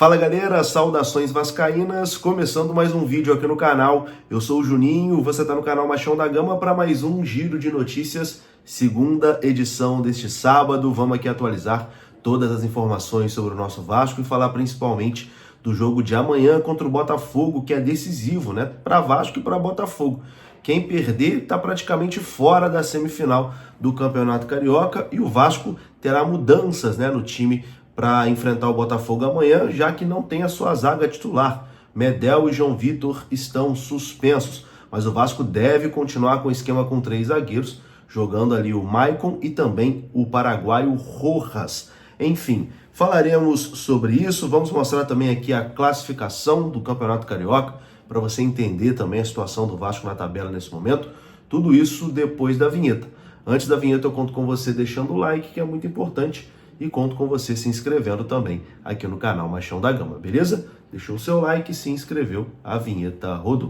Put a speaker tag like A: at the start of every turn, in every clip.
A: Fala galera, saudações vascaínas, começando mais um vídeo aqui no canal. Eu sou o Juninho, você está no canal Machão da Gama para mais um giro de notícias, segunda edição deste sábado. Vamos aqui atualizar todas as informações sobre o nosso Vasco e falar principalmente do jogo de amanhã contra o Botafogo, que é decisivo, né? Para Vasco e para Botafogo. Quem perder está praticamente fora da semifinal do Campeonato Carioca e o Vasco terá mudanças, né, no time para enfrentar o Botafogo amanhã, já que não tem a sua zaga titular. Medel e João Vitor estão suspensos, mas o Vasco deve continuar com o esquema com 3 zagueiros, jogando ali o Maicon e também o paraguaio Rojas. Enfim, falaremos sobre isso, vamos mostrar também aqui a classificação do Campeonato Carioca, para você entender também a situação do Vasco na tabela nesse momento. Tudo isso depois da vinheta. Antes da vinheta eu conto com você deixando o like, que é muito importante, e conto com você se inscrevendo também aqui no canal Machão da Gama, beleza? Deixou o seu like e se inscreveu, a vinheta rodou.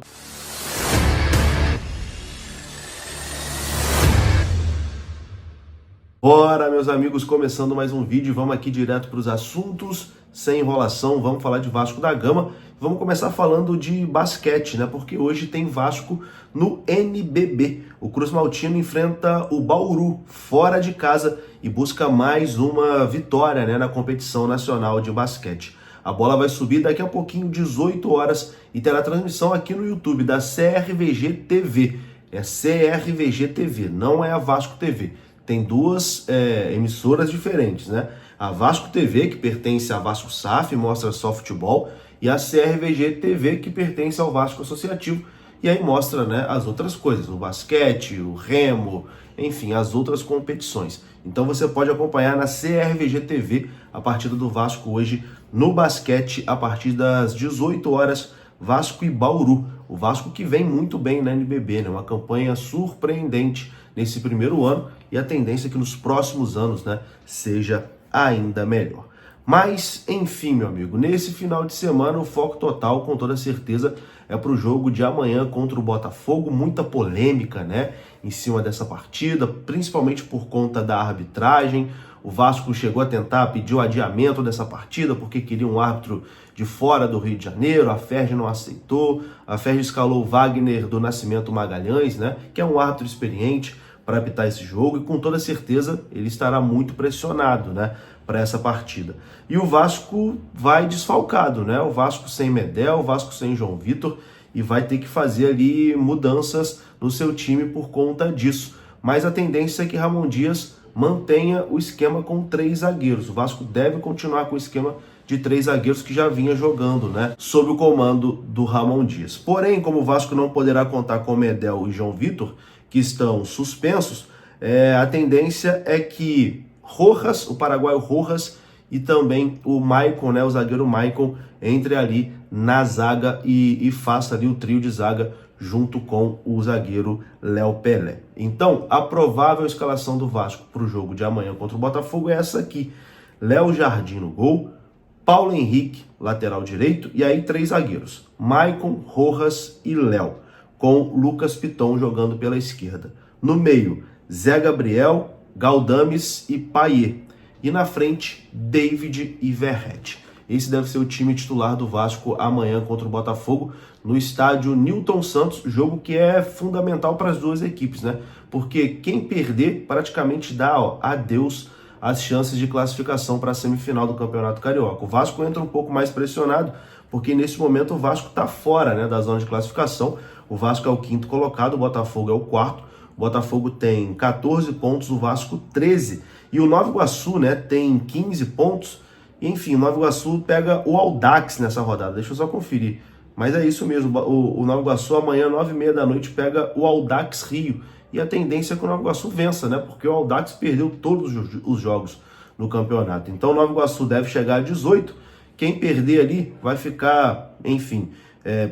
A: Bora, meus amigos, começando mais um vídeo, vamos aqui direto para os assuntos, sem enrolação, vamos falar de Vasco da Gama. Vamos começar falando de basquete, né? Porque hoje tem Vasco no NBB. O Cruz Maltino enfrenta o Bauru fora de casa e busca mais uma vitória, né, na competição nacional de basquete. A bola vai subir daqui a pouquinho, 18 horas, e terá transmissão aqui no YouTube da CRVG TV. É CRVG TV, não é a Vasco TV. Tem duas emissoras diferentes, né? A Vasco TV, que pertence à Vasco SAF, mostra só futebol, e a CRVG TV, que pertence ao Vasco Associativo, e aí mostra, né, as outras coisas, o basquete, o remo, enfim, as outras competições. Então você pode acompanhar na CRVG TV a partida do Vasco hoje no basquete, a partir das 18 horas, Vasco e Bauru. O Vasco que vem muito bem na NBB, né? Uma campanha surpreendente nesse primeiro ano, e a tendência é que nos próximos anos, né, seja ainda melhor. Mas, enfim, meu amigo, nesse final de semana o foco total, com toda certeza, é para o jogo de amanhã contra o Botafogo. Muita polêmica, né, em cima dessa partida, principalmente por conta da arbitragem. O Vasco chegou a tentar pedir o adiamento dessa partida porque queria um árbitro de fora do Rio de Janeiro, a FERJ não aceitou, a FERJ escalou o Wagner do Nascimento Magalhães, né, que é um árbitro experiente para apitar esse jogo, e com toda certeza ele estará muito pressionado, né, para essa partida. E o Vasco vai desfalcado, né? O Vasco sem Medel, o Vasco sem João Vitor, e vai ter que fazer ali mudanças no seu time por conta disso. Mas a tendência é que Ramon Dias mantenha o esquema com 3 zagueiros. O Vasco deve continuar com o esquema de 3 zagueiros que já vinha jogando, né, sob o comando do Ramon Dias. Porém, como o Vasco não poderá contar com Medel e João Vitor, que estão suspensos, a tendência é que Rojas, o paraguaio Rojas, e também o Maicon, né, o zagueiro Maicon, entre ali na zaga e faça ali o trio de zaga junto com o zagueiro Léo Pelé. Então, a provável escalação do Vasco para o jogo de amanhã contra o Botafogo é essa aqui: Léo Jardim no gol, Paulo Henrique, lateral direito, e aí 3 zagueiros, Maicon, Rojas e Léo, com Lucas Piton jogando pela esquerda. No meio, Zé Gabriel, Galdames e Payet. E na frente, David e Verratti. Esse deve ser o time titular do Vasco amanhã contra o Botafogo no estádio Newton Santos, jogo que é fundamental para as duas equipes, né? Porque quem perder praticamente dá adeus às chances de classificação para a semifinal do Campeonato Carioca. O Vasco entra um pouco mais pressionado, porque nesse momento o Vasco está fora, né, da zona de classificação. O Vasco é o 5º colocado, o Botafogo é o 4º. O Botafogo tem 14 pontos, o Vasco 13. E o Nova Iguaçu, né, tem 15 pontos. Enfim, o Nova Iguaçu pega o Audax nessa rodada. Deixa eu só conferir. Mas é isso mesmo, o Nova Iguaçu amanhã, 9h30 da noite, pega o Audax Rio. E a tendência é que o Nova Iguaçu vença, né? Porque o Audax perdeu todos os jogos no campeonato. Então o Nova Iguaçu deve chegar a 18. Quem perder ali vai ficar, enfim,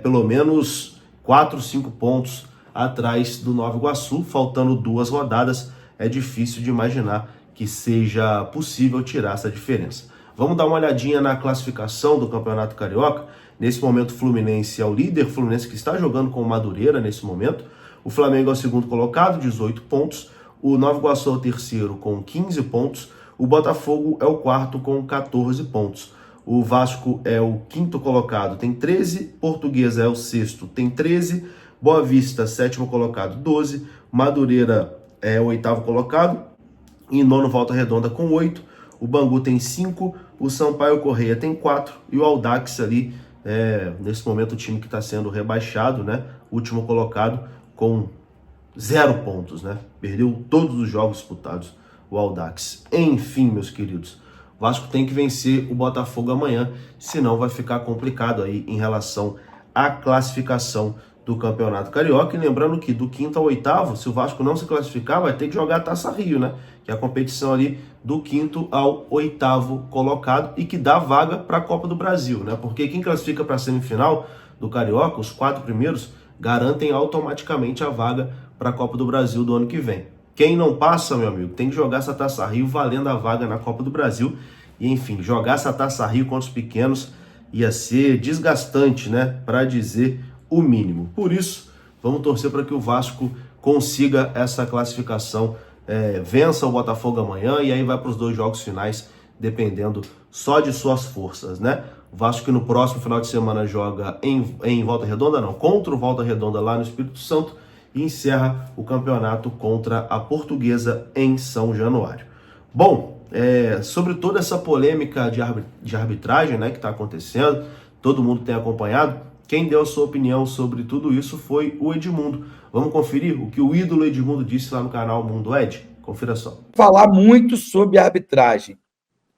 A: pelo menos 4, 5 pontos atrás do Nova Iguaçu, faltando 2 rodadas. É difícil de imaginar que seja possível tirar essa diferença. Vamos dar uma olhadinha na classificação do Campeonato Carioca. Nesse momento o Fluminense é o líder, o Fluminense que está jogando com o Madureira nesse momento. O Flamengo é o 2º colocado, 18 pontos. O Nova Iguaçu é o 3º com 15 pontos. O Botafogo é o 4º com 14 pontos. O Vasco é o quinto colocado, tem 13. Portuguesa é o sexto, tem 13. Boa Vista, sétimo colocado, 12. Madureira é o oitavo colocado. Em nono, Volta Redonda com 8. O Bangu tem 5. O Sampaio Corrêa tem 4. E o Audax ali, nesse momento, o time que está sendo rebaixado, né? Último colocado com 0 pontos, né? Perdeu todos os jogos disputados, o Audax. Enfim, meus queridos, o Vasco tem que vencer o Botafogo amanhã, senão vai ficar complicado aí em relação à classificação do Campeonato Carioca. E lembrando que do quinto ao oitavo, se o Vasco não se classificar, vai ter que jogar a Taça Rio, né? Que é a competição ali do quinto ao oitavo colocado e que dá vaga para a Copa do Brasil, né? Porque quem classifica para a semifinal do Carioca, os 4 primeiros, garantem automaticamente a vaga para a Copa do Brasil do ano que vem. Quem não passa, meu amigo, tem que jogar essa Taça Rio valendo a vaga na Copa do Brasil. E, enfim, jogar essa Taça Rio contra os pequenos ia ser desgastante, né? Para dizer o mínimo. Por isso, vamos torcer para que o Vasco consiga essa classificação, vença o Botafogo amanhã e aí vai para os 2 jogos finais, dependendo só de suas forças, né? O Vasco que no próximo final de semana joga em Volta Redonda, não, contra o Volta Redonda lá no Espírito Santo, e encerra o campeonato contra a Portuguesa em São Januário. Bom, sobre toda essa polêmica de arbitragem, né, que está acontecendo, todo mundo tem acompanhado. Quem deu a sua opinião sobre tudo isso foi o Edmundo. Vamos conferir o que o ídolo Edmundo disse lá no canal Mundo Ed? Confira só.
B: Falar muito sobre arbitragem,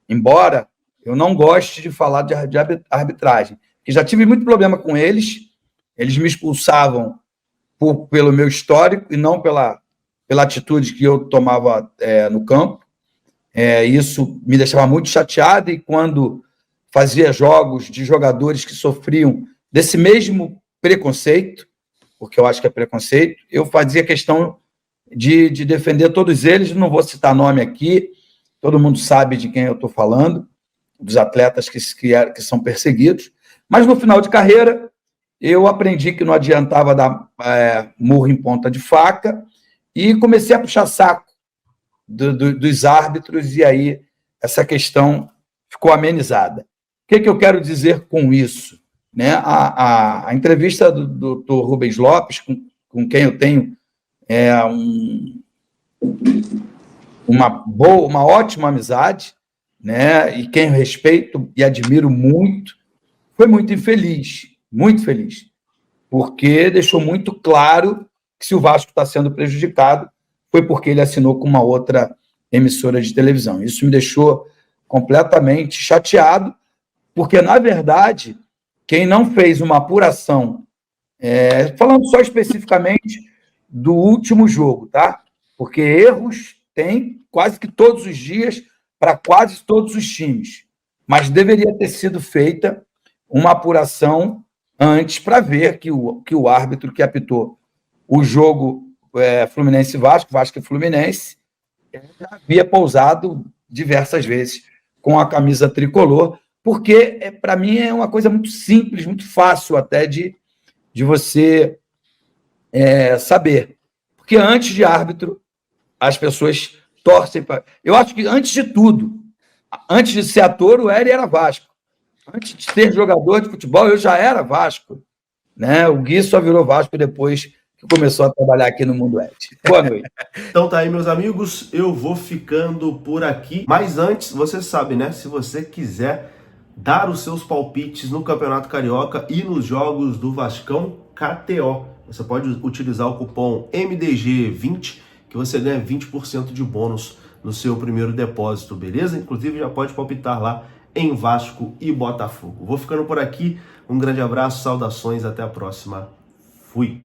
B: embora eu não goste de falar de arbitragem, porque já tive muito problema com eles me expulsavam pelo meu histórico e não pela atitude que eu tomava no campo. Isso me deixava muito chateado, e quando fazia jogos de jogadores que sofriam desse mesmo preconceito, porque eu acho que é preconceito, eu fazia questão de defender todos eles. Não vou citar nome aqui, todo mundo sabe de quem eu estou falando, dos atletas que são perseguidos, mas no final de carreira eu aprendi que não adiantava dar murro em ponta de faca e comecei a puxar saco dos árbitros, e aí essa questão ficou amenizada. O que eu quero dizer com isso? Né? A entrevista do Dr. Rubens Lopes, com quem eu tenho uma ótima amizade, né? E quem eu respeito e admiro muito, foi muito infeliz, porque deixou muito claro que se o Vasco está sendo prejudicado, foi porque ele assinou com uma outra emissora de televisão. Isso me deixou completamente chateado, porque, na verdade, quem não fez uma apuração, falando só especificamente do último jogo, tá? Porque erros tem quase que todos os dias para quase todos os times, mas deveria ter sido feita uma apuração antes para ver que o árbitro que apitou o jogo Fluminense-Vasco, Vasco e Fluminense, já havia pousado diversas vezes com a camisa tricolor, porque para mim é uma coisa muito simples, muito fácil até de você saber. Porque antes de árbitro, as pessoas torcem para... Eu acho que antes de tudo, antes de ser ator, o Hélio era Vasco. Antes de ser jogador de futebol, eu já era Vasco. Né? O Gui só virou Vasco depois que começou a trabalhar aqui no Mundo Ed. Boa noite.
A: Então tá aí, meus amigos, eu vou ficando por aqui. Mas antes, você sabe, né? Se você quiser dar os seus palpites no Campeonato Carioca e nos jogos do Vascão, KTO. Você pode utilizar o cupom MDG20, que você ganha 20% de bônus no seu primeiro depósito, beleza? Inclusive já pode palpitar lá em Vasco e Botafogo. Vou ficando por aqui. Um grande abraço, saudações, até a próxima. Fui!